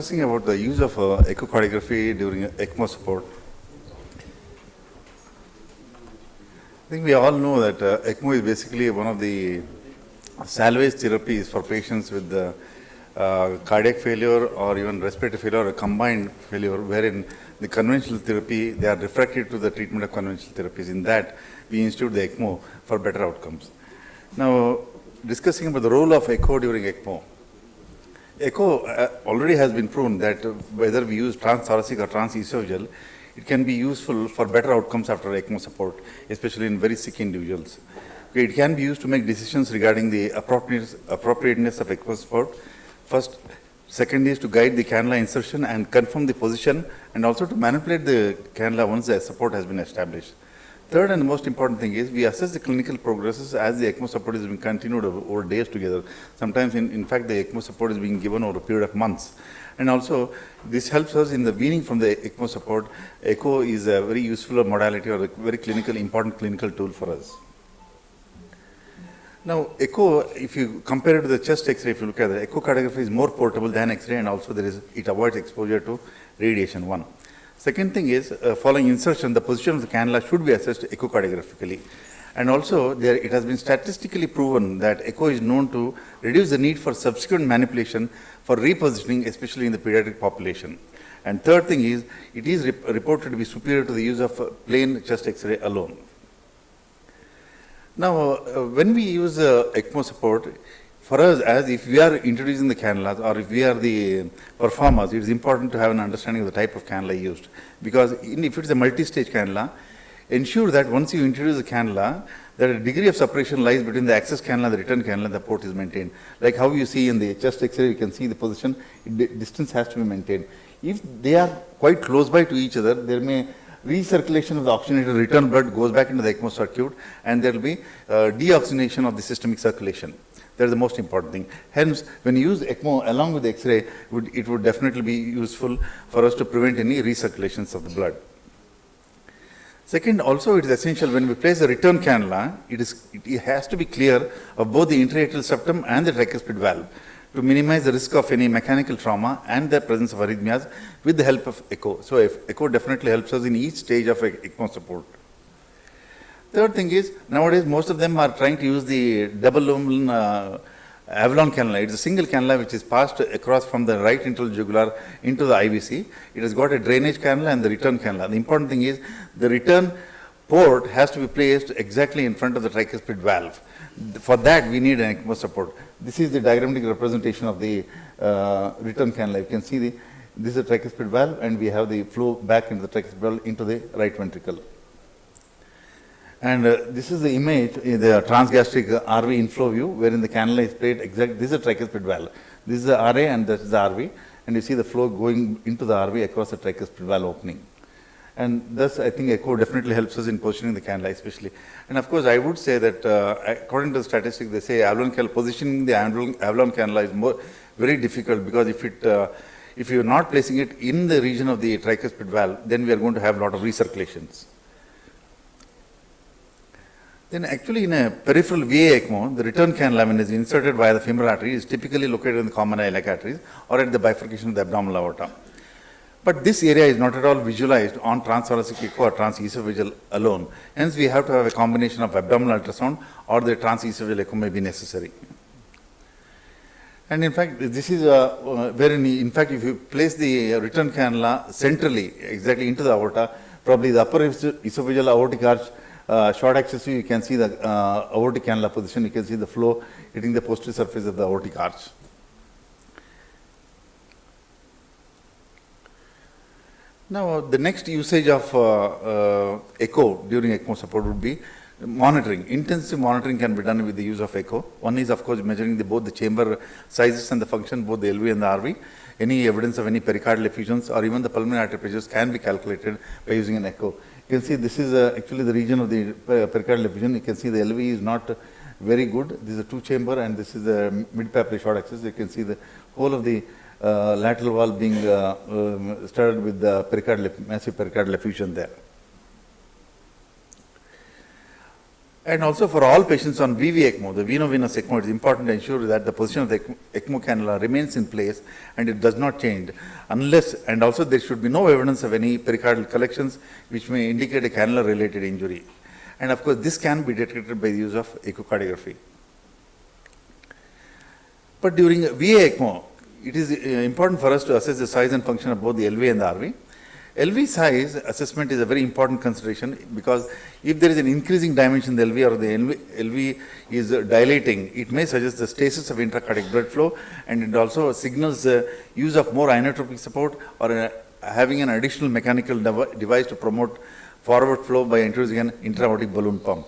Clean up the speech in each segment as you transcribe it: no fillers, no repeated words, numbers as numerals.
Discussing about the use of echocardiography during ECMO support. I think we all know that ECMO is basically one of the salvage therapies for patients with cardiac failure or even respiratory failure or combined failure, wherein the conventional therapy, they are refractory to the treatment of conventional therapies. In that, we institute the ECMO for better outcomes. Now, discussing about the role of echo during ECMO. Echo already has been proven that whether we use transthoracic or transesophageal, it can be useful for better outcomes after ECMO support, especially in very sick individuals. Okay, it can be used to make decisions regarding the appropriateness of ECMO support. First, second is to guide the cannula insertion and confirm the position, and also to manipulate the cannula once the support has been established. Third and the most important thing is we assess the clinical progresses as the ECMO support is being continued over days together. Sometimes, in fact, the ECMO support is being given over a period of months. And also, this helps us in the weaning from the ECMO support. Echo is a very useful modality or a very important clinical tool for us. Now, echo, if you compare it to the chest X-ray, if you look at it, echocardiography is more portable than X-ray, and also it avoids exposure to radiation. One. Second thing is, following insertion, the position of the cannula should be assessed echocardiographically. And also, it has been statistically proven that echo is known to reduce the need for subsequent manipulation for repositioning, especially in the pediatric population. And third thing is, it is reported to be superior to the use of plain chest X-ray alone. Now, when we use ECMO support, for us, as if we are introducing the cannulas or if we are the performers, it is important to have an understanding of the type of cannula used. Because if it is a multi-stage cannula, ensure that once you introduce the cannula, that a degree of separation lies between the access cannula and the return cannula, and the port is maintained. Like how you see in the chest X-ray, you can see the position, distance has to be maintained. If they are quite close by to each other, there may recirculation of the oxygenated return blood goes back into the ECMO circuit, and there will be deoxygenation of the systemic circulation. That is the most important thing. Hence, when you use ECMO along with the X-ray, it would definitely be useful for us to prevent any recirculations of the blood. Second, also it is essential when we place the return cannula, it has to be clear of both the intra-atrial septum and the tricuspid valve to minimize the risk of any mechanical trauma and the presence of arrhythmias with the help of echo. So, echo definitely helps us in each stage of ECMO support. Third thing is, nowadays most of them are trying to use the double lumen Avalon cannula. It's a single cannula which is passed across from the right internal jugular into the IVC. It has got a drainage cannula and the return cannula. The important thing is, the return port has to be placed exactly in front of the tricuspid valve. For that, we need an ECMO support. This is the diagrammatic representation of the return cannula. You can see this is the tricuspid valve, and we have the flow back into the tricuspid valve into the right ventricle. And this is the image in the transgastric RV inflow view, wherein the cannula is placed exactly. This is the tricuspid valve. This is the RA and this is the RV, and you see the flow going into the RV across the tricuspid valve opening. And thus, I think echo definitely helps us in positioning the cannula, especially. And of course, I would say that according to the statistics, they say positioning the Avalon cannula is very difficult, because if you are not placing it in the region of the tricuspid valve, then we are going to have a lot of recirculations. Then actually in a peripheral VA ECMO, the return cannula, when it is inserted via the femoral artery, is typically located in the common iliac arteries or at the bifurcation of the abdominal aorta. But this area is not at all visualized on transthoracic echo or transesophageal alone. Hence, we have to have a combination of abdominal ultrasound or the transesophageal echo may be necessary. And in fact, this is wherein, in fact, if you place the return cannula centrally, exactly into the aorta, probably the upper esophageal aortic arch, short axis view, you can see the aortic cannula position. You can see the flow hitting the posterior surface of the aortic arch. Now, the next usage of echo during ECMO support would be monitoring. Intensive monitoring can be done with the use of echo. One is, of course, measuring both the chamber sizes and the function, both the LV and the RV. Any evidence of any pericardial effusions or even the pulmonary artery pressures can be calculated by using an echo. You can see this is actually the region of the pericardial effusion. You can see the LV is not very good. This is a two-chamber, and this is the mid-papillary short axis. You can see the whole of the lateral wall being started with the massive pericardial effusion there. And also for all patients on VV ECMO, the veno-venous ECMO, it is important to ensure that the position of the ECMO cannula remains in place and it does not change unless, and also there should be no evidence of any pericardial collections which may indicate a cannula related injury. And of course, this can be detected by the use of echocardiography. But during VA ECMO, it is important for us to assess the size and function of both the LV and the RV. LV size assessment is a very important consideration because if there is an increasing dimension in the LV or the LV is dilating, it may suggest the stasis of intracardiac blood flow, and it also signals the use of more inotropic support or having an additional mechanical device to promote forward flow by introducing an intra-aortic balloon pump.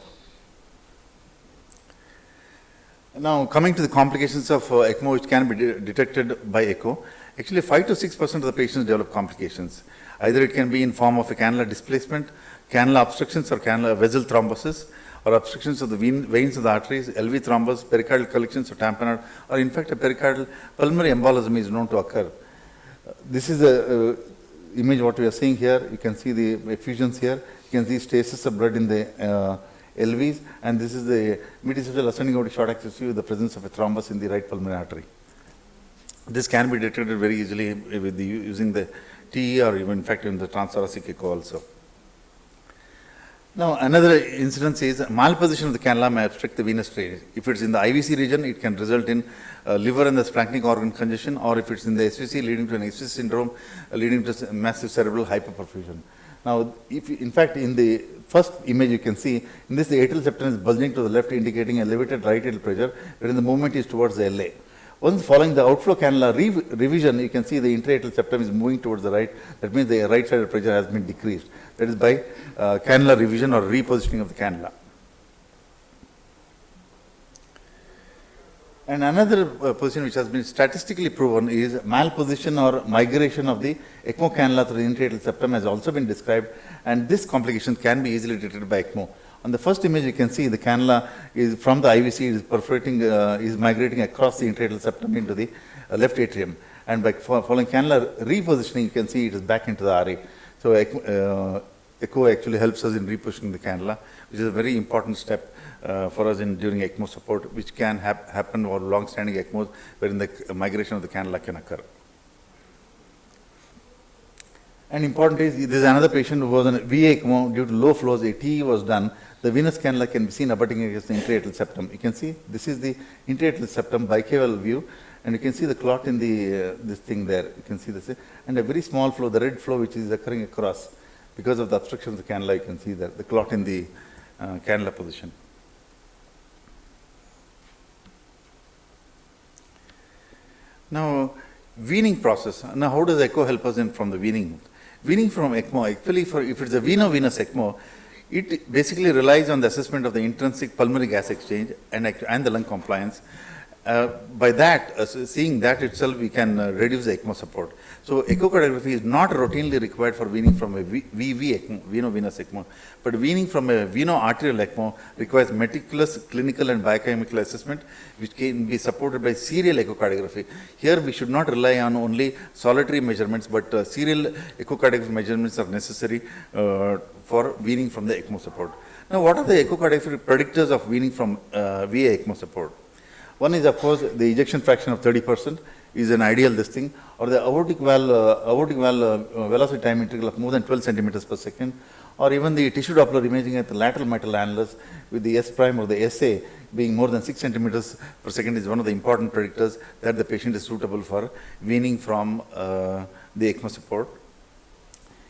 Now, coming to the complications of ECMO, which can be detected by echo, actually 5 to 6% of the patients develop complications. Either it can be in form of a cannula displacement, cannula obstructions or cannula vessel thrombosis, or obstructions of the veins of the arteries, LV thrombus, pericardial collections or tamponade, or in fact a pericardial pulmonary embolism is known to occur. This is a image what we are seeing here. You can see the effusions here. You can see stasis of blood in the LVs, and this is the metacardial ascending aortic short axis view with the presence of a thrombus in the right pulmonary artery. This can be detected very easily with using the TE or even in fact in the transthoracic echo also. Now another incidence is malposition of the cannula may obstruct the venous drainage. If it's in the IVC region, it can result in liver and the splanchnic organ congestion, or if it's in the SVC, leading to an SVC syndrome, leading to massive cerebral hyperperfusion. Now, if in fact in the first image you can see, in this the atrial septum is bulging to the left, indicating elevated right atrial pressure, wherein the movement is towards the LA. Once following the outflow cannula revision, you can see the intra-atrial septum is moving towards the right. That means the right sided pressure has been decreased. That is by cannula revision or repositioning of the cannula. And another position which has been statistically proven is malposition or migration of the ECMO cannula through the intra-atrial septum has also been described, and this complication can be easily detected by ECMO. On the first image, you can see the cannula is from the IVC is perforating, is migrating across the intra-atrial septum into the left atrium, and by following cannula repositioning, you can see it is back into the RA. So echo actually helps us in repositioning the cannula, which is a very important step for us during ECMO support, which can happen over long-standing ECMOs, wherein the migration of the cannula can occur. And important is, there is another patient who was on VA ECMO due to low flows. A TE was done. The venous cannula can be seen abutting against the intra-atrial septum. You can see this is the intra-atrial septum bicaval view, and you can see the clot in the this thing there. You can see this, and a very small flow, the red flow which is occurring across because of the obstruction of the cannula. You can see that the clot in the cannula position. Now, weaning process. Now, how does echo help us in from the weaning? Weaning from ECMO, actually, if it's a veno-venous ECMO, it basically relies on the assessment of the intrinsic pulmonary gas exchange and the lung compliance. By that, seeing that itself, we can reduce the ECMO support. So, echocardiography is not routinely required for weaning from a VV ECMO, veno-venous ECMO, but weaning from a veno-arterial ECMO requires meticulous clinical and biochemical assessment, which can be supported by serial echocardiography. Here, we should not rely on only solitary measurements, but serial echocardiography measurements are necessary for weaning from the ECMO support. Now, what are the echocardiography predictors of weaning from VA ECMO support? One is, of course, the ejection fraction of 30% is an ideal this thing, or the aortic valve velocity time integral of more than 12 centimeters per second, or even the tissue Doppler imaging at the lateral mitral annulus with the S prime or the SA being more than 6 centimeters per second is one of the important predictors that the patient is suitable for weaning from the ECMO support.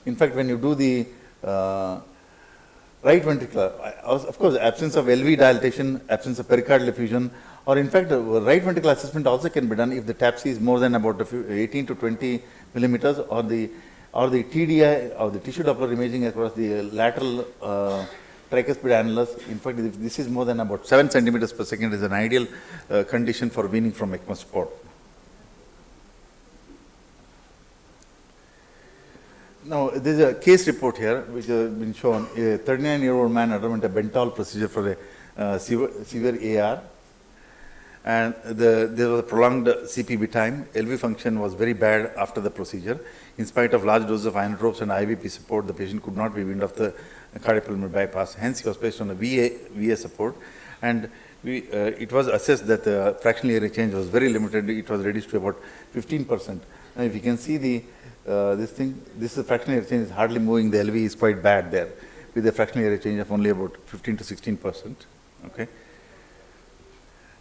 In fact, when you do the right ventricular, of course, absence of LV dilatation, absence of pericardial effusion, or in fact, right ventricular assessment also can be done if the TAPC is more than about 18 to 20 millimeters, or the TDI or the tissue Doppler imaging across the lateral tricuspid annulus. In fact, if this is more than about 7 centimeters per second, is an ideal condition for weaning from ECMO support. Now, there is a case report here which has been shown. A 39-year-old man underwent a Bentall procedure for a severe AR. And there was a prolonged CPB time. LV function was very bad after the procedure. In spite of large doses of inotropes and IVP support, the patient could not be weaned off the cardiopulmonary bypass. Hence, he was placed on a VA support, and it was assessed that the fractional area change was very limited. It was reduced to about 15%. Now, if you can see this fractional area change is hardly moving. The LV is quite bad there, with a fractional area change of only about 15 to 16%. Okay.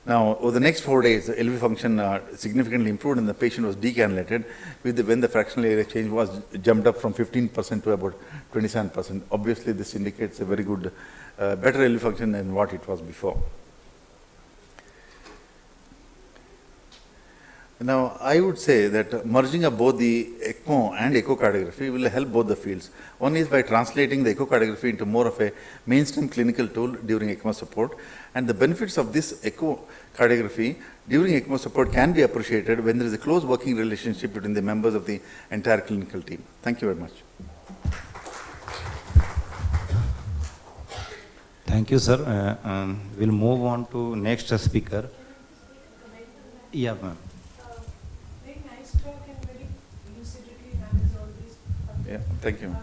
Now, over the next 4 days, the LV function significantly improved and the patient was decannulated when the fractional area change was jumped up from 15% to about 27%. Obviously, this indicates a very good, better LV function than what it was before. Now, I would say that merging of both the ECMO and echocardiography will help both the fields. One is by translating the echocardiography into more of a mainstream clinical tool during ECMO support, and the benefits of this echocardiography during ECMO support can be appreciated when there is a close working relationship between the members of the entire clinical team. Thank you very much. Thank you, sir. We'll move on to next speaker. Yeah, ma'am. Very nice talk and very lucidity managed all these. Yeah, thank you.